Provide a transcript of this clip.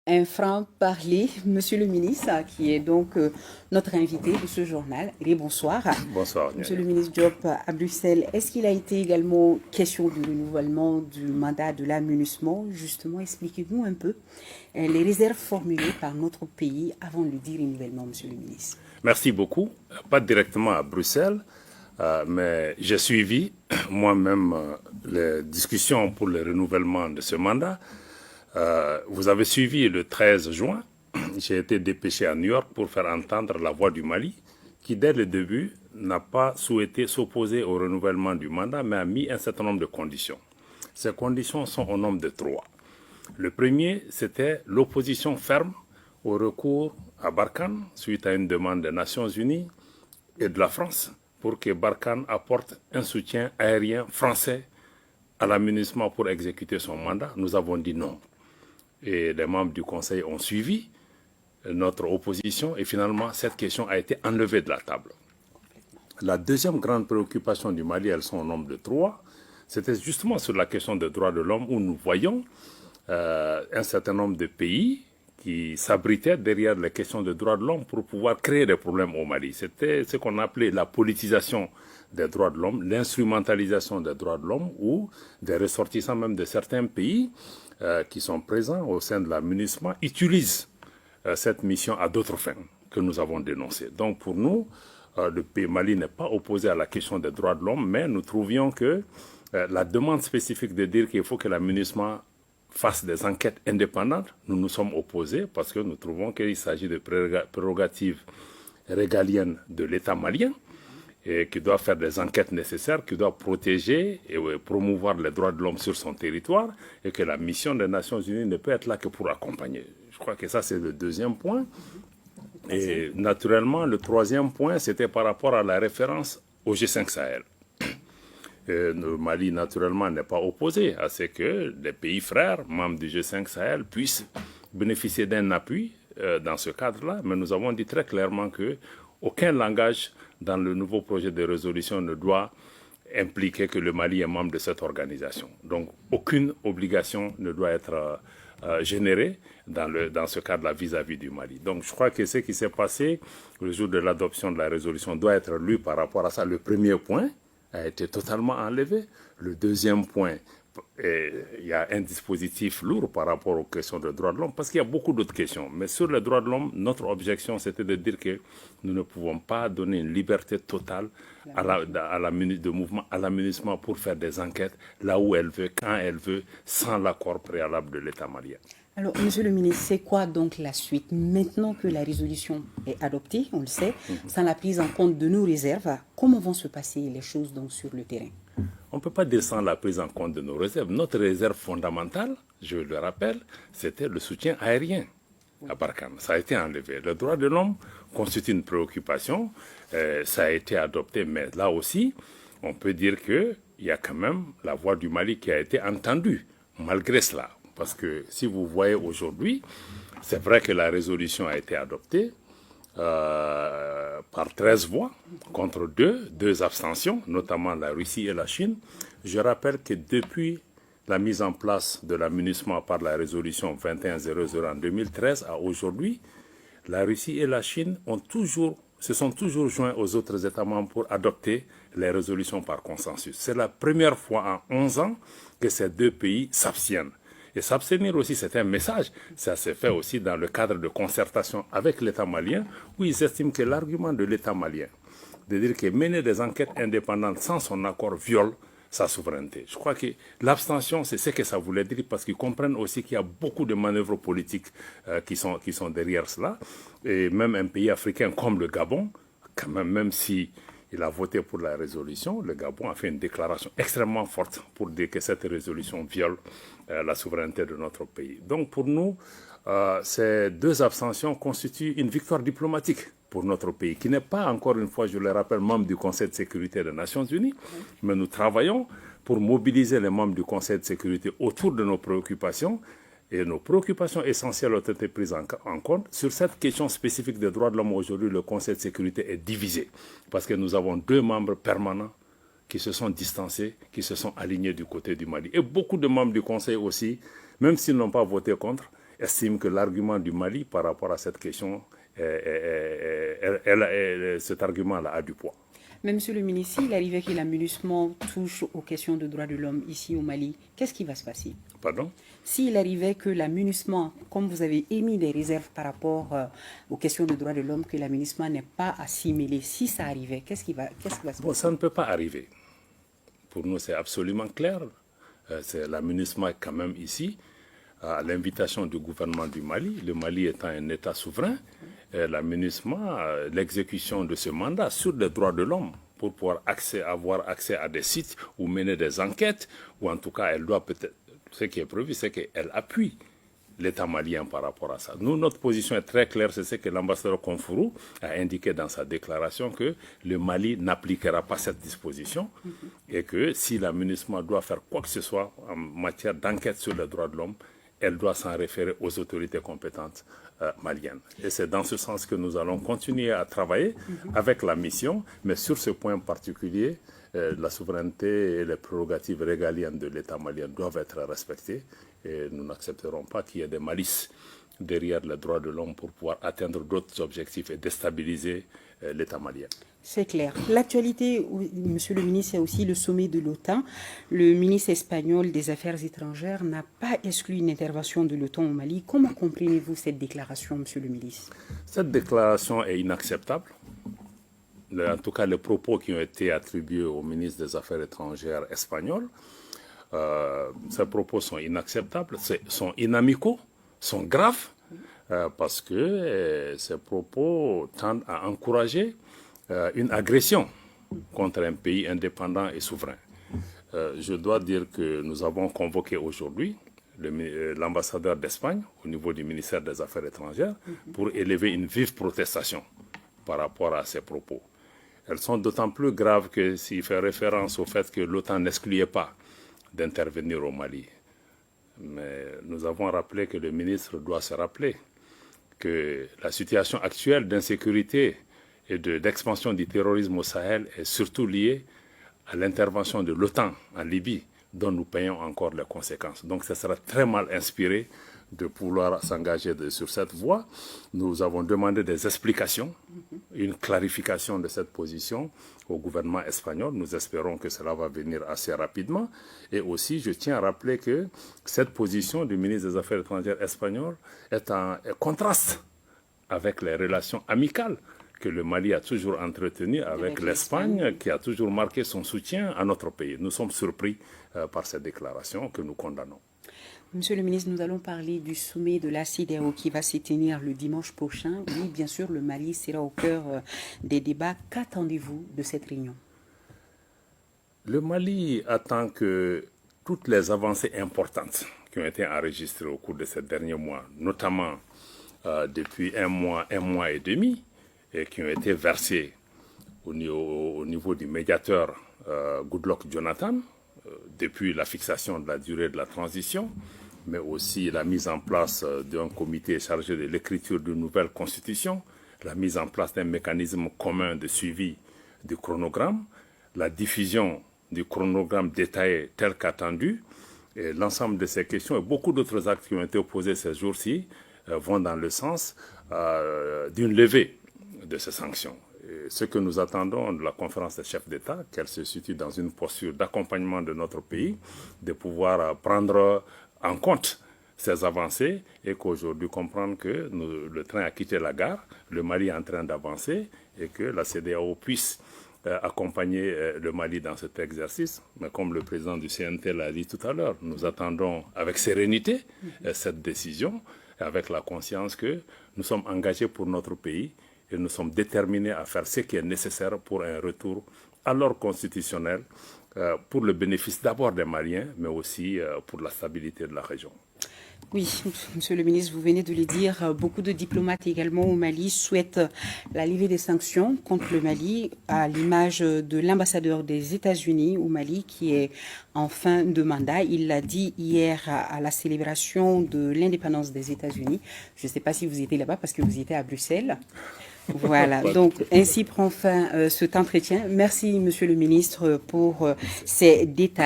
Un franc-parler, Monsieur le ministre, qui est donc notre invité de ce journal. Et bonsoir. Bonsoir, Monsieur Niania. le ministre Diop, à Bruxelles, est-ce qu'il a été également question du renouvellement du mandat de l'aménagement? Justement, expliquez-nous un peu les réserves formulées par notre pays avant le dit renouvellement, Monsieur le ministre. Merci beaucoup. Pas directement à Bruxelles, mais j'ai suivi moi-même les discussions pour le renouvellement de ce mandat. Vous avez suivi le 13 juin, j'ai été dépêché à New York pour faire entendre la voix du Mali, qui dès le début n'a pas souhaité s'opposer au renouvellement du mandat, mais a mis un certain nombre de conditions. Ces conditions sont au nombre de trois. Le premier, c'était l'opposition ferme au recours à Barkhane suite à une demande des Nations Unies et de la France pour que Barkhane apporte un soutien aérien français à l'aménagement pour exécuter son mandat. Nous avons dit non. Et les membres du Conseil ont suivi notre opposition et finalement cette question a été enlevée de la table. La deuxième grande préoccupation du Mali, elles sont au nombre de trois, c'était justement sur la question des droits de l'homme où nous voyons un certain nombre de pays qui s'abritaient derrière les questions de droits de l'homme pour pouvoir créer des problèmes au Mali. C'était ce qu'on appelait la politisation des droits de l'homme, l'instrumentalisation des droits de l'homme ou des ressortissants même de certains pays qui sont présents au sein de la MINUSMA utilisent cette mission à d'autres fins que nous avons dénoncées. Donc pour nous, le pays Mali n'est pas opposé à la question des droits de l'homme, mais nous trouvions que la demande spécifique de dire qu'il faut que la MINUSMA fasse des enquêtes indépendantes, nous nous sommes opposés parce que nous trouvons qu'il s'agit de prérogatives régaliennes de l'État malien et qui doit faire des enquêtes nécessaires, qui doit protéger et promouvoir les droits de l'homme sur son territoire et que la mission des Nations Unies ne peut être là que pour accompagner. Je crois que ça, c'est le deuxième point. Et naturellement, le troisième point, c'était par rapport à la référence au G5 Sahel. Le Mali, naturellement, n'est pas opposé à ce que les pays frères, membres du G5 Sahel, puissent bénéficier d'un appui dans ce cadre-là. Mais nous avons dit très clairement qu'aucun langage dans le nouveau projet de résolution ne doit impliquer que le Mali est membre de cette organisation. Donc, aucune obligation ne doit être générée dans ce cadre-là vis-à-vis du Mali. Donc, je crois que ce qui s'est passé le jour de l'adoption de la résolution doit être lu par rapport à ça. Le premier point a été totalement enlevé. Le deuxième point, il y a un dispositif lourd par rapport aux questions de droits de l'homme, parce qu'il y a beaucoup d'autres questions. Mais sur les droits de l'homme, notre objection, c'était de dire que nous ne pouvons pas donner une liberté totale de mouvement, à l'aménagement pour faire des enquêtes là où elle veut, quand elle veut, sans l'accord préalable de l'État malien. Alors, Monsieur le ministre, c'est quoi donc la suite? Maintenant que la résolution est adoptée, on le sait, sans la prise en compte de nos réserves, comment vont se passer les choses donc sur le terrain? On ne peut pas descendre la prise en compte de nos réserves. Notre réserve fondamentale, je le rappelle, c'était le soutien aérien à Barkhane. Ça a été enlevé. Le droit de l'homme constitue une préoccupation. Ça a été adopté, mais là aussi, on peut dire qu'il y a quand même la voix du Mali qui a été entendue, malgré cela. Parce que si vous voyez aujourd'hui, c'est vrai que la résolution a été adoptée par 13 voix contre deux abstentions, notamment la Russie et la Chine. Je rappelle que depuis la mise en place de l'aménagement par la résolution 2100 en 2013 à aujourd'hui, la Russie et la Chine se sont toujours joints aux autres États membres pour adopter les résolutions par consensus. C'est la première fois en 11 ans que ces deux pays s'abstiennent. Et s'abstenir aussi, c'est un message. Ça s'est fait aussi dans le cadre de concertation avec l'État malien, où ils estiment que l'argument de l'État malien, de dire que mener des enquêtes indépendantes sans son accord viole sa souveraineté. Je crois que l'abstention, c'est ce que ça voulait dire, parce qu'ils comprennent aussi qu'il y a beaucoup de manœuvres politiques qui sont derrière cela. Et même un pays africain comme le Gabon, quand même si il a voté pour la résolution, le Gabon a fait une déclaration extrêmement forte pour dire que cette résolution viole la souveraineté de notre pays. Donc pour nous, ces deux abstentions constituent une victoire diplomatique pour notre pays, qui n'est pas, encore une fois, je le rappelle, membre du Conseil de sécurité des Nations Unies, mais nous travaillons pour mobiliser les membres du Conseil de sécurité autour de nos préoccupations. Et nos préoccupations essentielles ont été prises en compte. Sur cette question spécifique des droits de l'homme, aujourd'hui, le Conseil de sécurité est divisé. Parce que nous avons deux membres permanents qui se sont distancés, qui se sont alignés du côté du Mali. Et beaucoup de membres du Conseil aussi, même s'ils n'ont pas voté contre, estime que l'argument du Mali par rapport à cette question, cet argument-là a du poids. Mais monsieur le ministre, s'il arrivait que la MINUSMA touche aux questions de droits de l'homme ici au Mali, qu'est-ce qui va se passer? Pardon? S'il arrivait que la MINUSMA, comme vous avez émis des réserves par rapport aux questions de droits de l'homme, que la MINUSMA n'est pas assimilée, si ça arrivait, qu'est-ce qui va se passer? Bon, ça ne peut pas arriver. Pour nous, c'est absolument clair. La MINUSMA est quand même ici, à l'invitation du gouvernement du Mali, le Mali étant un État souverain. La MINUSMA, l'exécution de ce mandat sur les droits de l'homme pour pouvoir avoir accès à des sites ou mener des enquêtes, ou en tout cas, elle doit peut-être, ce qui est prévu, c'est qu'elle appuie l'État malien par rapport à ça. Nous, notre position est très claire, c'est ce que l'ambassadeur Konfourou a indiqué dans sa déclaration, que le Mali n'appliquera pas cette disposition et que si la MINUSMA doit faire quoi que ce soit en matière d'enquête sur les droits de l'homme, elle doit s'en référer aux autorités compétentes maliennes. Et c'est dans ce sens que nous allons continuer à travailler avec la mission, mais sur ce point particulier, la souveraineté et les prérogatives régaliennes de l'État malien doivent être respectées et nous n'accepterons pas qu'il y ait des malices derrière les droits de l'homme pour pouvoir atteindre d'autres objectifs et déstabiliser l'État malien. C'est clair. L'actualité, monsieur le ministre, c'est aussi le sommet de l'OTAN. Le ministre espagnol des Affaires étrangères n'a pas exclu une intervention de l'OTAN au Mali. Comment comprenez-vous cette déclaration, monsieur le ministre? Cette déclaration est inacceptable. En tout cas, les propos qui ont été attribués au ministre des Affaires étrangères espagnol, ces propos sont inacceptables, sont inamicaux, sont graves, parce que ces propos tendent à encourager une agression contre un pays indépendant et souverain. Je dois dire que nous avons convoqué aujourd'hui l'ambassadeur d'Espagne au niveau du ministère des Affaires étrangères pour élever une vive protestation par rapport à ces propos. Elles sont d'autant plus graves que s'il fait référence au fait que l'OTAN n'excluait pas d'intervenir au Mali. Mais nous avons rappelé que le ministre doit se rappeler que la situation actuelle d'insécurité et d'expansion du terrorisme au Sahel est surtout liée à l'intervention de l'OTAN en Libye, dont nous payons encore les conséquences. Donc ce sera très mal inspiré de pouvoir s'engager sur cette voie. Nous avons demandé des explications, une clarification de cette position au gouvernement espagnol. Nous espérons que cela va venir assez rapidement. Et aussi, je tiens à rappeler que cette position du ministre des Affaires étrangères espagnol est en contraste avec les relations amicales que le Mali a toujours entretenues avec l'Espagne, qui a toujours marqué son soutien à notre pays. Nous sommes surpris par cette déclaration que nous condamnons. Monsieur le ministre, nous allons parler du sommet de la CEDEAO qui va se tenir le dimanche prochain. Oui, bien sûr, le Mali sera au cœur des débats. Qu'attendez-vous de cette réunion? Le Mali attend que toutes les avancées importantes qui ont été enregistrées au cours de ces derniers mois, notamment depuis un mois et demi, et qui ont été versées au niveau du médiateur Goodluck Jonathan, depuis la fixation de la durée de la transition, mais aussi la mise en place d'un comité chargé de l'écriture d'une nouvelle constitution, la mise en place d'un mécanisme commun de suivi du chronogramme, la diffusion du chronogramme détaillé tel qu'attendu, et l'ensemble de ces questions et beaucoup d'autres actes qui ont été posés ces jours-ci vont dans le sens d'une levée de ces sanctions. Et ce que nous attendons de la conférence des chefs d'État, qu'elle se situe dans une posture d'accompagnement de notre pays, de pouvoir prendre en compte ces avancées et qu'aujourd'hui comprendre que le train a quitté la gare, le Mali est en train d'avancer et que la CEDEAO puisse accompagner le Mali dans cet exercice. Mais comme le président du CNT l'a dit tout à l'heure, nous attendons avec sérénité cette décision, avec la conscience que nous sommes engagés pour notre pays et nous sommes déterminés à faire ce qui est nécessaire pour un retour à l'ordre constitutionnel, pour le bénéfice d'abord des Maliens, mais aussi pour la stabilité de la région. Oui, monsieur le ministre, vous venez de le dire, beaucoup de diplomates également au Mali souhaitent la levée des sanctions contre le Mali, à l'image de l'ambassadeur des États-Unis au Mali qui est en fin de mandat. Il l'a dit hier à la célébration de l'indépendance des États-Unis. Je ne sais pas si vous étiez là-bas parce que vous étiez à Bruxelles. Voilà, donc ainsi prend fin cet entretien. Merci, monsieur le ministre, pour ces détails.